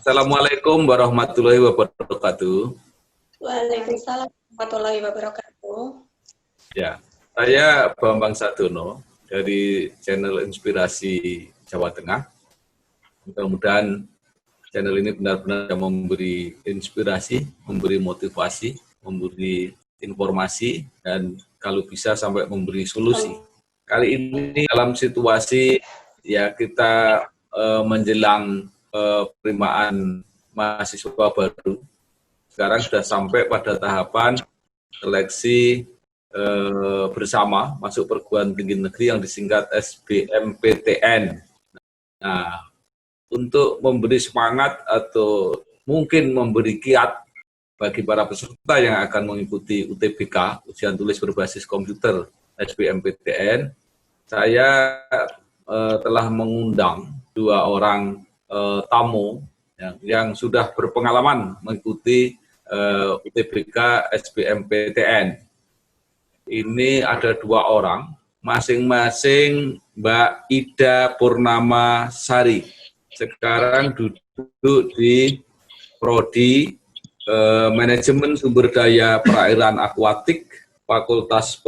Assalamualaikum warahmatullahi wabarakatuh. Waalaikumsalam warahmatullahi wabarakatuh. Ya, saya Bambang Sadono dari channel Inspirasi Jawa Tengah. Mudah-mudahan channel ini benar-benar memberi inspirasi, memberi motivasi, memberi informasi, dan kalau bisa sampai memberi solusi. Kali ini dalam situasi ya kita menjelang penerimaan mahasiswa baru, sekarang sudah sampai pada tahapan seleksi bersama masuk perguruan tinggi negeri yang disingkat SBMPTN. Nah, untuk memberi semangat atau mungkin memberi kiat bagi para peserta yang akan mengikuti UTBK, ujian tulis berbasis komputer SBMPTN, saya telah mengundang 2 orang tamu yang sudah berpengalaman mengikuti UTBK SBMPTN. Ini ada 2 orang, masing-masing Mbak Ida Purnama Sari. Sekarang duduk di Prodi Manajemen Sumber Daya Perairan Akuatik, Fakultas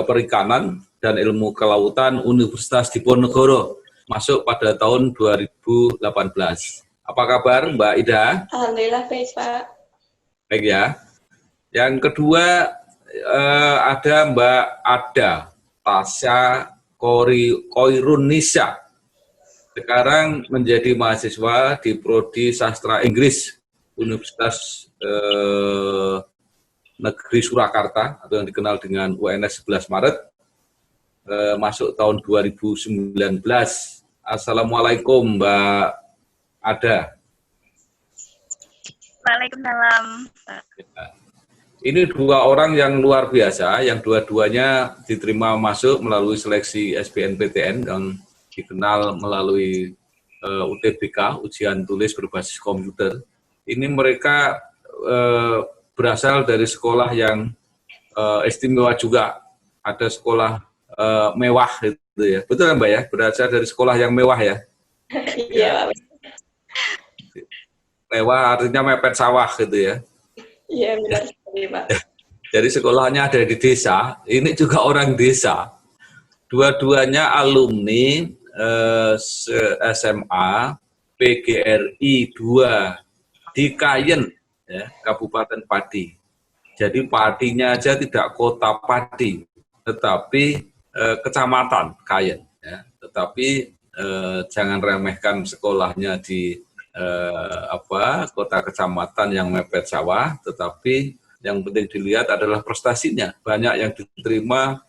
Perikanan dan Ilmu Kelautan Universitas Diponegoro, masuk pada tahun 2018. Apa kabar Mbak Ida? Alhamdulillah baik, Pak. Baik ya. Yang kedua ada Mbak Ada Tasya Koirunisa. Sekarang menjadi mahasiswa di Prodi Sastra Inggris Universitas Negeri Surakarta atau yang dikenal dengan UNS 11 Maret, masuk tahun 2019. Assalamualaikum Mbak Ada. Waalaikumsalam. Ini 2 orang yang luar biasa, yang dua-duanya diterima masuk melalui seleksi SBMPTN yang dikenal melalui UTBK, ujian tulis berbasis komputer. Ini mereka berasal dari sekolah yang istimewa juga. Ada sekolah mewah gitu ya. Betul kan Mbak ya? Berasal dari sekolah yang mewah ya? Iya, Pak. Mewah artinya mepet sawah gitu ya. Iya, benar sekali, Pak. Jadi sekolahnya ada di desa, ini juga orang desa. Dua-duanya alumni SMA PGRI 2 di Kayen, ya, Kabupaten Pati. Jadi Patinya aja tidak kota Pati, tetapi kecamatan Kayen. Ya. Tetapi jangan remehkan sekolahnya di kota kecamatan yang mepet sawah, tetapi yang penting dilihat adalah prestasinya. Banyak yang diterima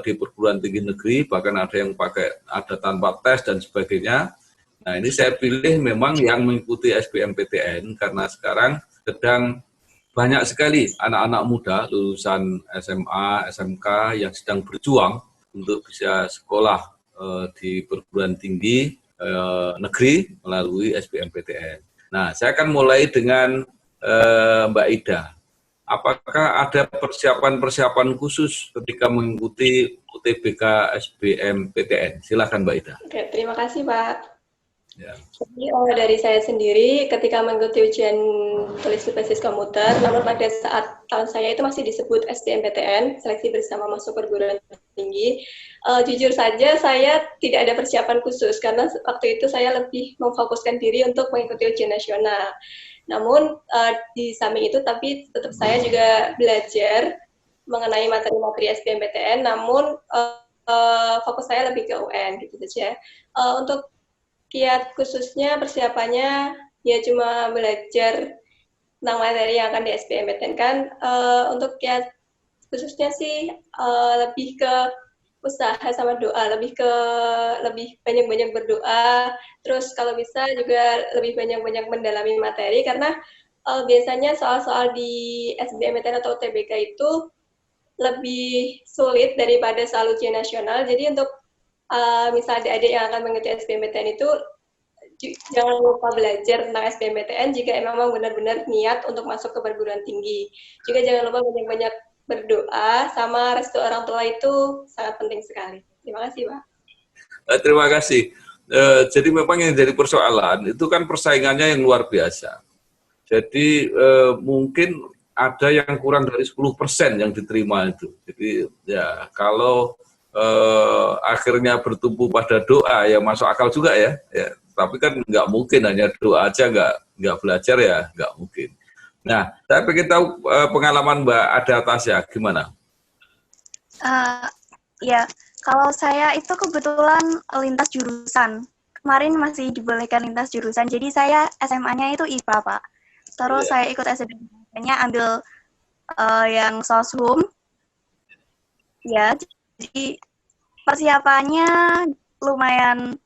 di perguruan tinggi negeri, bahkan ada yang ada tanpa tes dan sebagainya. Nah, ini saya pilih memang yang mengikuti SBMPTN karena sekarang sedang banyak sekali anak-anak muda lulusan SMA, SMK yang sedang berjuang untuk bisa sekolah di perguruan tinggi negeri melalui SBMPTN. Nah, saya akan mulai dengan Mbak Ida. Apakah ada persiapan-persiapan khusus ketika mengikuti UTBK SBMPTN? Silakan Mbak Ida. Oke, terima kasih, Pak. Ya. Jadi dari saya sendiri ketika mengikuti ujian tulis berbasis komputer, namun pada saat tahun saya itu masih disebut SBMPTN, seleksi bersama masuk perguruan tinggi. Jujur saja saya tidak ada persiapan khusus karena waktu itu saya lebih memfokuskan diri untuk mengikuti ujian nasional. Namun di samping itu tapi tetap saya juga belajar mengenai materi-materi SBMPTN, namun fokus saya lebih ke UN gitu saja. Untuk kiat khususnya persiapannya ya cuma belajar tentang materi yang akan di SBMPTN kan. Untuk kiat khususnya sih lebih ke usaha sama doa, lebih banyak-banyak berdoa, terus kalau bisa juga lebih banyak-banyak mendalami materi karena biasanya soal-soal di SBMPTN atau UTBK itu lebih sulit daripada soal ujian nasional. Jadi untuk misalnya adik-adik yang akan mengikuti SBMPTN itu jangan lupa belajar tentang SBMPTN jika memang benar-benar niat untuk masuk ke perguruan tinggi. Juga jangan lupa banyak-banyak berdoa, sama restu orang tua itu sangat penting sekali. Terima kasih, Pak. Terima kasih. Jadi memang yang jadi persoalan itu kan persaingannya yang luar biasa. Jadi mungkin ada yang kurang dari 10% yang diterima itu. Jadi ya kalau akhirnya bertumpu pada doa ya masuk akal juga ya. Ya. Tapi kan nggak mungkin hanya doa aja nggak belajar ya nggak mungkin. Nah, saya pengen tahu pengalaman Mbak Ada Tasya gimana? Uh, ya, kalau saya itu kebetulan lintas jurusan. Kemarin masih dibolehkan lintas jurusan, jadi saya SMA-nya itu IPA, Pak. Terus saya ikut SBM-nya ambil yang soshum. Ya, jadi persiapannya lumayan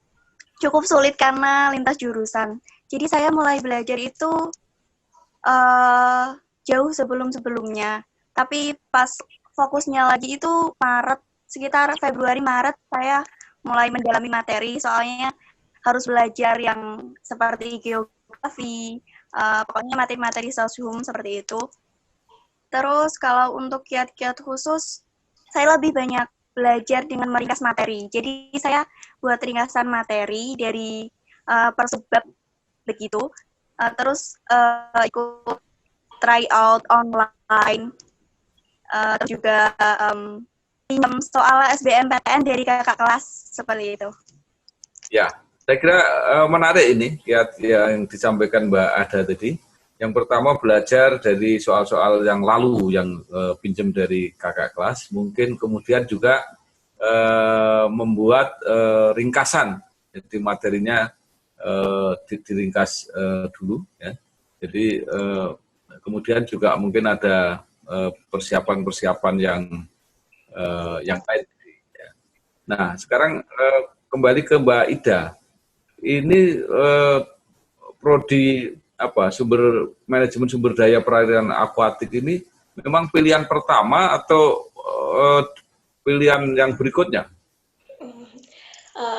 cukup sulit karena lintas jurusan. Jadi saya mulai belajar itu jauh sebelum-sebelumnya. Tapi pas fokusnya lagi itu Maret, sekitar Februari-Maret saya mulai mendalami materi, soalnya harus belajar yang seperti geografi, pokoknya materi-materi soshum seperti itu. Terus kalau untuk kiat-kiat khusus, saya lebih banyak belajar dengan meringkas materi. Jadi saya buat ringkasan materi dari persubab begitu. Terus ikut try out online. Terus juga pinjam soal SBMPTN dari kakak kelas seperti itu. Ya, saya kira menarik ini kiat yang disampaikan Mbak Ada tadi. Yang pertama belajar dari soal-soal yang lalu yang pinjam dari kakak kelas, mungkin kemudian juga membuat ringkasan, jadi materinya diringkas dulu, ya. Jadi kemudian juga mungkin ada persiapan-persiapan yang lain. Ya. Nah, sekarang kembali ke Mbak Ida, ini prodi manajemen sumber daya perairan akuatik ini memang pilihan pertama atau pilihan yang berikutnya?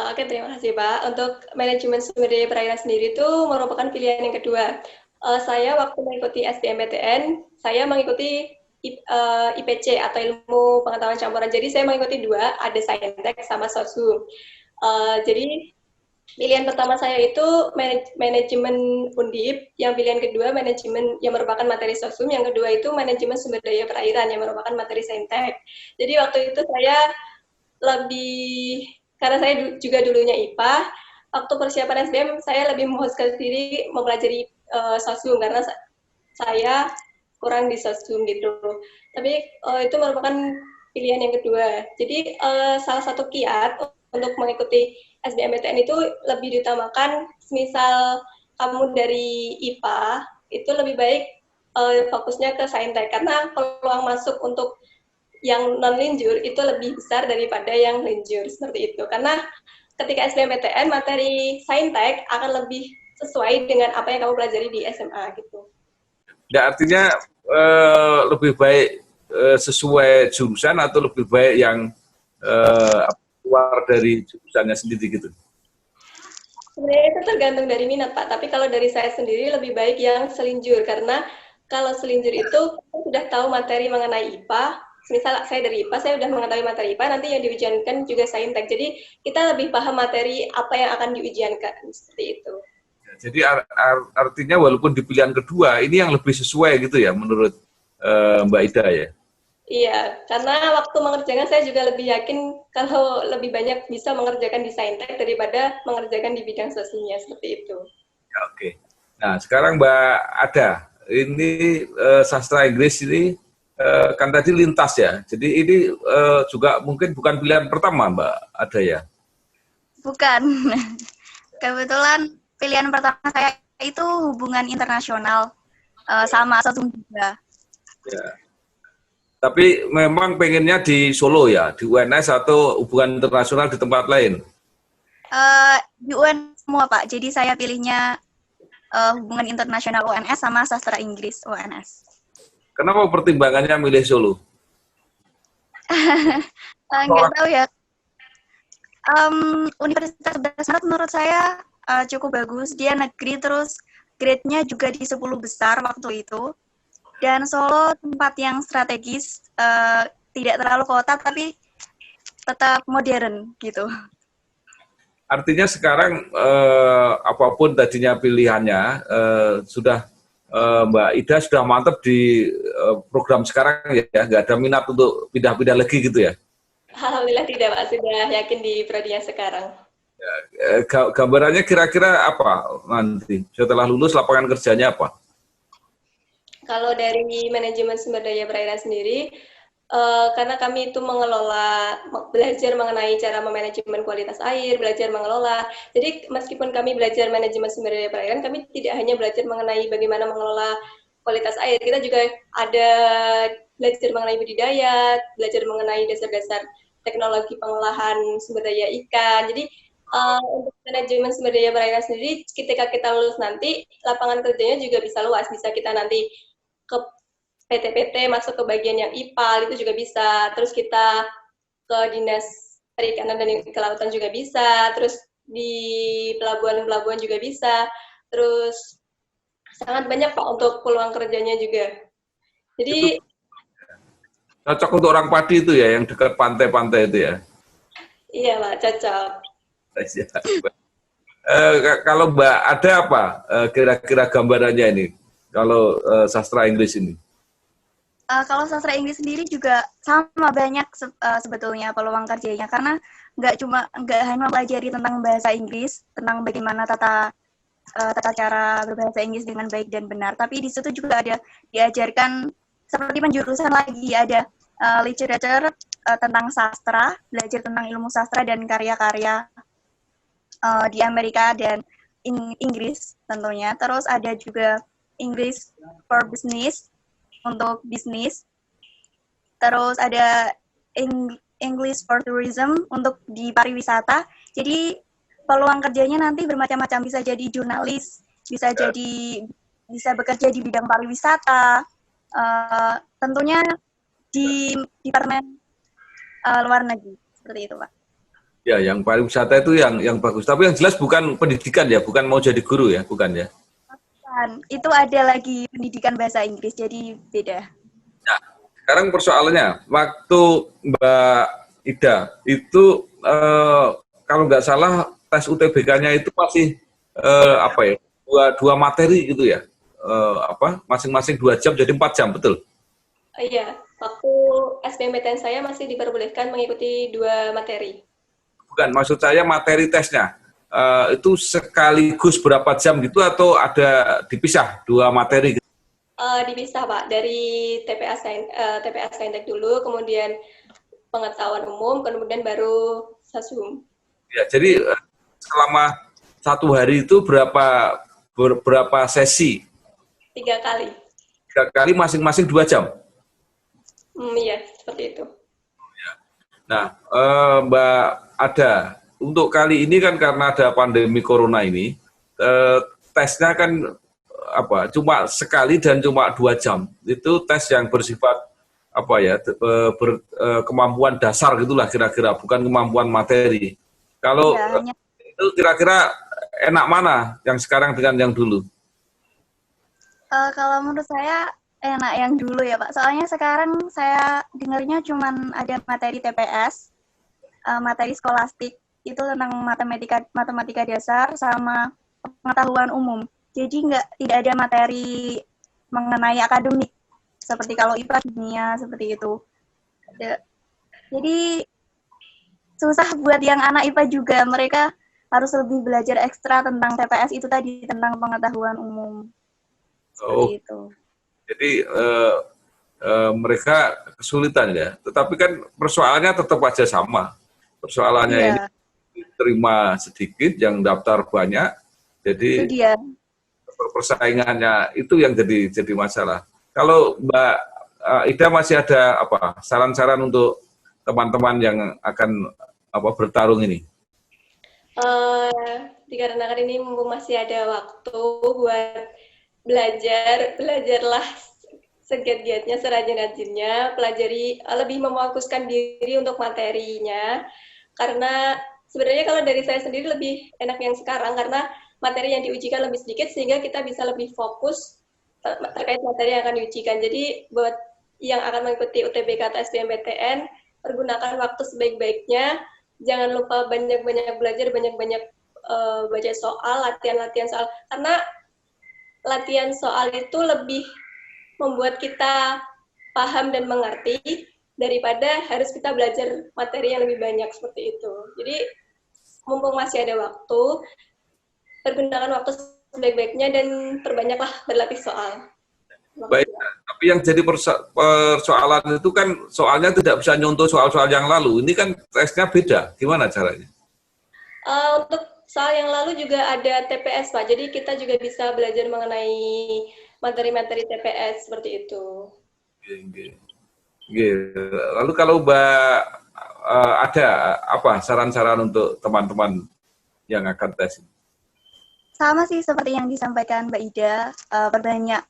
Oke, terima kasih Pak. Untuk manajemen sumber daya perairan sendiri itu merupakan pilihan yang kedua. Saya waktu mengikuti SBMPTN, saya mengikuti IPC atau ilmu pengetahuan campuran. Jadi saya mengikuti dua, ada Saintek sama Soshum. Jadi pilihan pertama saya itu manajemen Undip, yang pilihan kedua manajemen yang merupakan materi Soshum, yang kedua itu manajemen sumber daya perairan yang merupakan materi Saintek. Jadi waktu itu saya lebih, karena saya juga dulunya IPA, waktu persiapan SBM saya lebih memfokuskan diri mempelajari Soshum karena saya kurang di Soshum gitu. Tapi itu merupakan pilihan yang kedua. Jadi salah satu kiat untuk mengikuti SBMPTN itu lebih diutamakan, misal kamu dari IPA, itu lebih baik fokusnya ke Saintek, karena peluang masuk untuk yang non-linjur itu lebih besar daripada yang linjur, seperti itu. Karena ketika SBMPTN, materi Saintek akan lebih sesuai dengan apa yang kamu pelajari di SMA gitu. Ya, artinya lebih baik sesuai jurusan atau lebih baik yang keluar dari jurusannya sendiri gitu? Sebenarnya itu tergantung dari minat Pak, tapi kalau dari saya sendiri lebih baik yang selinjur, karena kalau selinjur itu kita sudah tahu materi mengenai IPA. Misal saya dari IPA, saya sudah mengetahui materi IPA, nanti yang diujiankan juga Saintek. Jadi kita lebih paham materi apa yang akan diujiankan, seperti itu. Jadi artinya walaupun di pilihan kedua, ini yang lebih sesuai gitu ya menurut Mbak Ida ya? Iya, karena waktu mengerjakan saya juga lebih yakin kalau lebih banyak bisa mengerjakan di Saintek daripada mengerjakan di bidang sosialnya, seperti itu. Ya, oke. Nah, sekarang Mbak Ada, ini sastra Inggris ini kan tadi lintas ya. Jadi ini juga mungkin bukan pilihan pertama Mbak Ada ya? Bukan. Kebetulan pilihan pertama saya itu hubungan internasional sama Soshum juga. Ya. Tapi memang pengennya di Solo ya, di UNS atau hubungan internasional di tempat lain? Di UN semua Pak, jadi saya pilihnya hubungan internasional UNS sama sastra Inggris UNS. Kenapa pertimbangannya milih Solo? Nggak tahu ya. Universitas 11 Maret menurut saya cukup bagus. Dia negeri, terus grade-nya juga di 10 besar waktu itu. Dan Solo tempat yang strategis, tidak terlalu kota tapi tetap modern gitu. artinya sekarang apapun tadinya pilihannya sudah Mbak Ida sudah mantap di program sekarang ya, nggak ada minat untuk pindah-pindah lagi gitu ya? Alhamdulillah tidak Pak, sudah yakin di prodi yang sekarang. Gambarannya kira-kira apa nanti setelah lulus lapangan kerjanya apa? Kalau dari manajemen sumber daya perairan sendiri, karena kami itu belajar mengenai cara memanajemen kualitas air, belajar mengelola. Jadi meskipun kami belajar manajemen sumber daya perairan, kami tidak hanya belajar mengenai bagaimana mengelola kualitas air, kita juga ada belajar mengenai budidaya, belajar mengenai dasar-dasar teknologi pengolahan sumber daya ikan. Jadi untuk manajemen sumber daya perairan sendiri, ketika kita lulus nanti, lapangan kerjanya juga bisa luas, bisa kita nanti ke PT-PT masuk ke bagian yang IPAL itu juga bisa, terus kita ke dinas perikanan dan kelautan juga bisa, terus di pelabuhan-pelabuhan juga bisa, terus sangat banyak Pak untuk peluang kerjanya juga. Jadi Itu cocok untuk orang Padi itu ya, yang dekat pantai-pantai itu ya. iya Pak, cocok. Kalau Mbak ada apa kira-kira gambarannya ini kalau sastra Inggris ini? Kalau sastra Inggris sendiri juga sama banyak sebetulnya peluang kerjanya, karena nggak hanya pelajari tentang bahasa Inggris, tentang bagaimana tata cara berbahasa Inggris dengan baik dan benar, tapi di situ juga ada diajarkan seperti penjurusan lagi, ada literature tentang sastra, belajar tentang ilmu sastra dan karya-karya di Amerika dan Inggris tentunya. Terus ada juga English for Business untuk bisnis. Terus ada English for Tourism untuk di pariwisata. Jadi peluang kerjanya nanti bermacam-macam, bisa jadi jurnalis, bisa bekerja di bidang pariwisata, tentunya di departemen luar negeri, seperti itu Pak. Ya, yang pariwisata itu yang bagus. Tapi yang jelas bukan pendidikan ya, bukan mau jadi guru ya, bukan ya. Itu ada lagi pendidikan bahasa Inggris, jadi beda. Nah, sekarang persoalannya, waktu Mbak Ida itu kalau nggak salah tes UTBK-nya itu masih apa ya, dua materi gitu ya, masing-masing 2 jam jadi 4 jam, betul? Iya, waktu SBMPTN saya masih diperbolehkan mengikuti 2 materi. Bukan, maksud saya materi tesnya. Itu sekaligus berapa jam gitu atau ada dipisah 2 materi? Dipisah Pak, dari TPA Saintek dulu, kemudian pengetahuan umum, kemudian baru Sasum. Ya, jadi selama 1 hari itu berapa sesi? 3 kali. 3 kali masing-masing 2 jam? Iya, seperti itu. Nah, Mbak Ada, untuk kali ini kan karena ada pandemi corona ini, tesnya kan cuma sekali dan cuma 2 jam. Itu tes yang bersifat kemampuan dasar gitulah kira-kira, bukan kemampuan materi. Kalau itu kira-kira enak mana yang sekarang dengan yang dulu? Kalau menurut saya enak yang dulu ya Pak. Soalnya sekarang saya dengarnya cuma ada materi TPS, materi skolastik itu tentang matematika dasar sama pengetahuan umum. Jadi tidak ada materi mengenai akademik seperti kalau IPA kimia seperti itu. Jadi susah buat yang anak IPA juga, mereka harus lebih belajar ekstra tentang TPS itu tadi, tentang pengetahuan umum. Seperti itu. Jadi mereka kesulitan ya. Tetapi kan persoalannya tetap aja sama. Persoalannya ini diterima sedikit, yang daftar banyak. Jadi persaingannya itu yang jadi masalah. Kalau Mbak Ida masih ada saran-saran untuk teman-teman yang akan bertarung ini? Dikarenakan ini mumpung masih ada waktu buat belajarlah segiat-giatnya, serajin-rajinnya, pelajari, lebih memfokuskan diri untuk materinya, karena sebenarnya kalau dari saya sendiri lebih enak yang sekarang, karena materi yang diujikan lebih sedikit, sehingga kita bisa lebih fokus terkait materi yang akan diujikan. Jadi buat yang akan mengikuti UTBK atau SBMPTN, pergunakan waktu sebaik-baiknya jangan lupa banyak-banyak belajar, banyak-banyak baca soal, latihan-latihan soal. Karena latihan soal itu lebih membuat kita paham dan mengerti daripada harus kita belajar materi yang lebih banyak seperti itu. Jadi mumpung masih ada waktu, pergunakan waktu sebaik-baiknya dan perbanyaklah berlatih soal. Baik, tapi yang jadi persoalan itu kan soalnya tidak bisa nyontoh soal-soal yang lalu. Ini kan tesnya beda. Gimana caranya? Untuk soal yang lalu juga ada TPS, Pak. Jadi kita juga bisa belajar mengenai materi-materi TPS seperti itu. Oke. Lalu kalau Mbak ada apa saran-saran untuk teman-teman yang akan tes? Sama sih seperti yang disampaikan Mbak Ida, perbanyak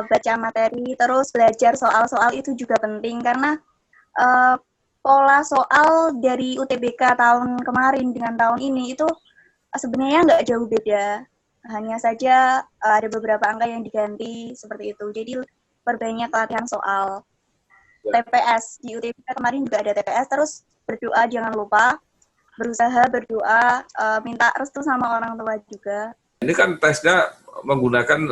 baca materi, terus belajar soal-soal itu juga penting karena pola soal dari UTBK tahun kemarin dengan tahun ini itu sebenarnya nggak jauh beda. Hanya saja ada beberapa angka yang diganti seperti itu. Jadi perbanyak latihan soal. TPS di UTBK kemarin juga ada TPS, terus berdoa jangan lupa, berusaha berdoa, minta restu sama orang tua juga. Ini kan tesnya menggunakan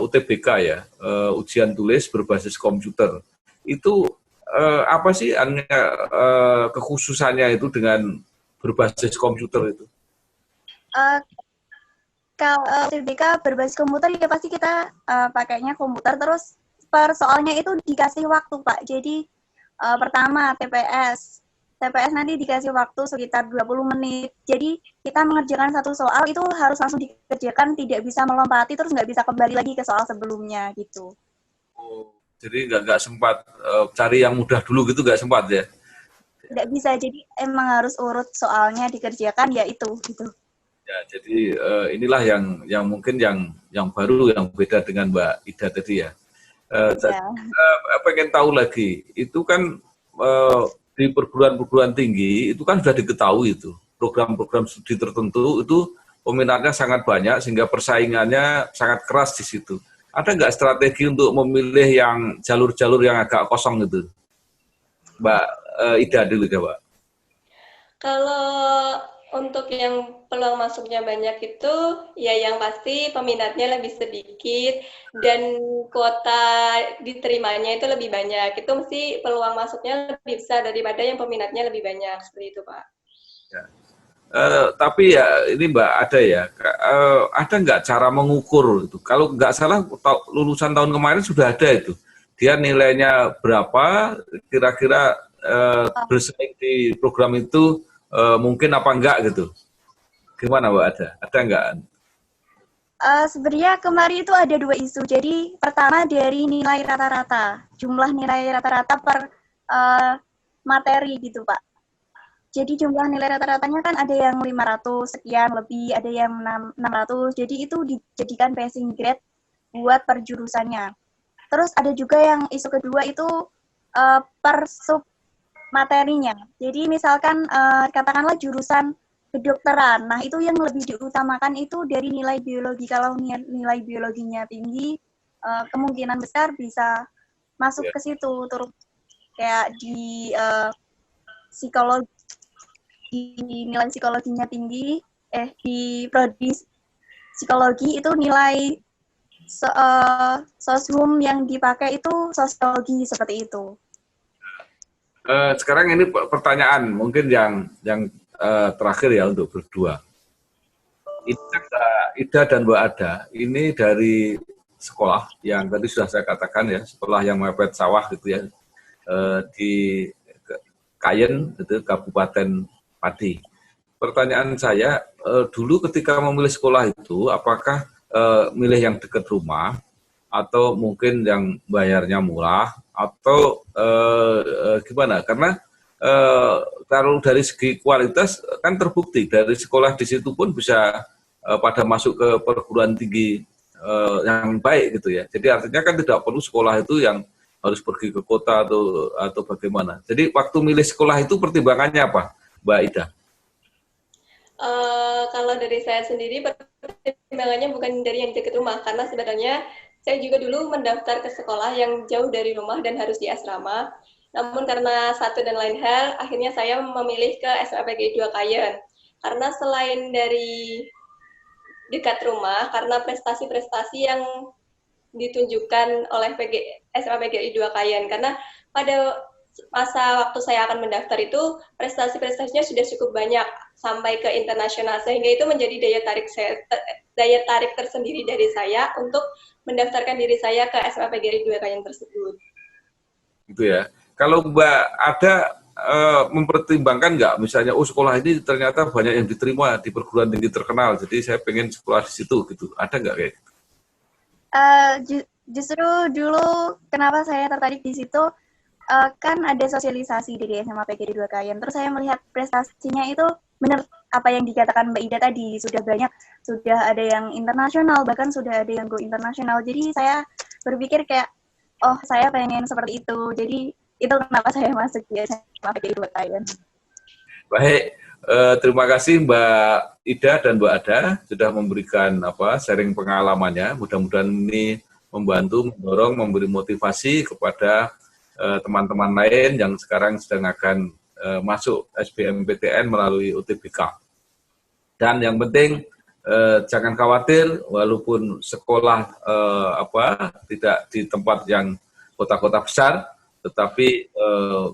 UTBK ya, ujian tulis berbasis komputer. Itu apa sih kekhususannya itu dengan berbasis komputer itu? Kalau UTBK berbasis komputer ya pasti kita pakainya komputer, terus per soalnya itu dikasih waktu Pak. Jadi pertama TPS nanti dikasih waktu sekitar 20 menit. Jadi kita mengerjakan satu soal itu harus langsung dikerjakan, tidak bisa melompati terus nggak bisa kembali lagi ke soal sebelumnya gitu. Oh, jadi nggak sempat cari yang mudah dulu gitu, nggak sempat ya? Tidak bisa, jadi emang harus urut soalnya dikerjakan ya itu gitu. Ya, jadi inilah yang mungkin yang baru, yang beda dengan Mbak Ida tadi ya. Pengen tahu lagi, itu kan di perguruan-perguruan tinggi itu kan sudah diketahui itu program-program studi tertentu itu peminatnya sangat banyak sehingga persaingannya sangat keras di situ. Ada nggak strategi untuk memilih yang jalur-jalur yang agak kosong gitu, Mbak Ida dulu coba. Kalau untuk yang peluang masuknya banyak itu, ya yang pasti peminatnya lebih sedikit dan kuota diterimanya itu lebih banyak. Itu mesti peluang masuknya lebih besar daripada yang peminatnya lebih banyak, seperti itu Pak. Ya. Tapi ya ini Mbak ada ya, ada nggak cara mengukur itu? Kalau nggak salah lulusan tahun kemarin sudah ada itu. Dia nilainya berapa, kira-kira bersaing di program itu mungkin apa enggak gitu. Gimana Mbak ada enggak? Sebenarnya kemarin itu ada dua isu. Jadi pertama dari nilai rata-rata, jumlah nilai rata-rata per materi gitu Pak. Jadi jumlah nilai rata-ratanya kan ada yang 500 sekian lebih, ada yang 600. Jadi itu dijadikan passing grade buat per jurusannya. Terus ada juga yang isu kedua itu per sub materinya. Jadi misalkan katakanlah jurusan kedokteran. Nah, itu yang lebih diutamakan itu dari nilai biologi. Kalau nilai biologinya tinggi, kemungkinan besar bisa masuk ke situ. Terus kayak di psikologi, di nilai psikologinya tinggi, di prodi psikologi itu nilai soshum yang dipakai itu sosiologi seperti itu. Sekarang ini pertanyaan mungkin yang terakhir ya untuk berdua. Ida dan Mbak Ada ini dari sekolah yang tadi sudah saya katakan ya, sekolah yang mepet sawah gitu ya, di Kayen, gitu, Kabupaten Pati. Pertanyaan saya, dulu ketika memilih sekolah itu, apakah milih yang dekat rumah, atau mungkin yang bayarnya murah, atau gimana? Karena kalau dari segi kualitas kan terbukti dari sekolah di situ pun bisa pada masuk ke perguruan tinggi yang baik gitu ya. Jadi artinya kan tidak perlu sekolah itu yang harus pergi ke kota atau bagaimana. Jadi waktu milih sekolah itu pertimbangannya apa, Mbak Ida? Kalau dari saya sendiri pertimbangannya bukan dari yang dekat rumah, karena sebenarnya saya juga dulu mendaftar ke sekolah yang jauh dari rumah dan harus di asrama. Namun karena satu dan lain hal, akhirnya saya memilih ke SMA PGRI 2 Kayen. Karena selain dari dekat rumah, karena prestasi-prestasi yang ditunjukkan oleh SMA PGRI 2 Kayen. Karena pada masa waktu saya akan mendaftar itu, prestasi-prestasinya sudah cukup banyak sampai ke internasional, sehingga itu menjadi daya tarik tersendiri dari saya untuk mendaftarkan diri saya ke SMA PGRI 2 Kayen tersebut. Gitu ya. Kalau Mbak ada mempertimbangkan nggak, misalnya, oh sekolah ini ternyata banyak yang diterima di perguruan tinggi terkenal, jadi saya pengen sekolah di situ, gitu. Ada nggak kayak? Justru dulu kenapa saya tertarik di situ, kan ada sosialisasi dari SMA PGRI 2 Kayen. Terus saya melihat prestasinya itu benar apa yang dikatakan Mbak Ida tadi, sudah banyak, sudah ada yang internasional, bahkan sudah ada yang go internasional. Jadi saya berpikir kayak, oh saya pengen seperti itu. Jadi itu kenapa saya masuk di SMA PGRI 2 Kayen. Baik, terima kasih Mbak Ida dan Mbak Ada sudah memberikan sharing pengalamannya. Mudah-mudahan ini membantu, mendorong, memberi motivasi kepada teman-teman lain yang sekarang sedang akan masuk SBMPTN melalui UTBK. Dan yang penting jangan khawatir, walaupun sekolah tidak di tempat yang kota-kota besar, tetapi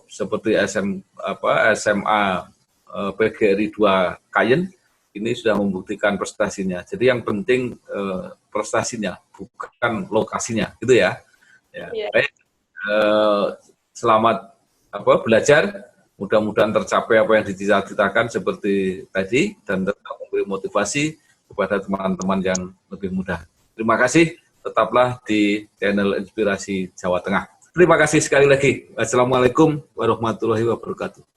seperti SMA PGRI 2 Kayen ini sudah membuktikan prestasinya. Jadi yang penting prestasinya, bukan lokasinya, gitu ya. Yeah. Baik, selamat belajar. Mudah-mudahan tercapai apa yang dicita-citakan seperti tadi dan tetap memberi motivasi kepada teman-teman yang lebih muda. Terima kasih. Tetaplah di channel Inspirasi Jawa Tengah. Terima kasih sekali lagi. Wassalamualaikum warahmatullahi wabarakatuh.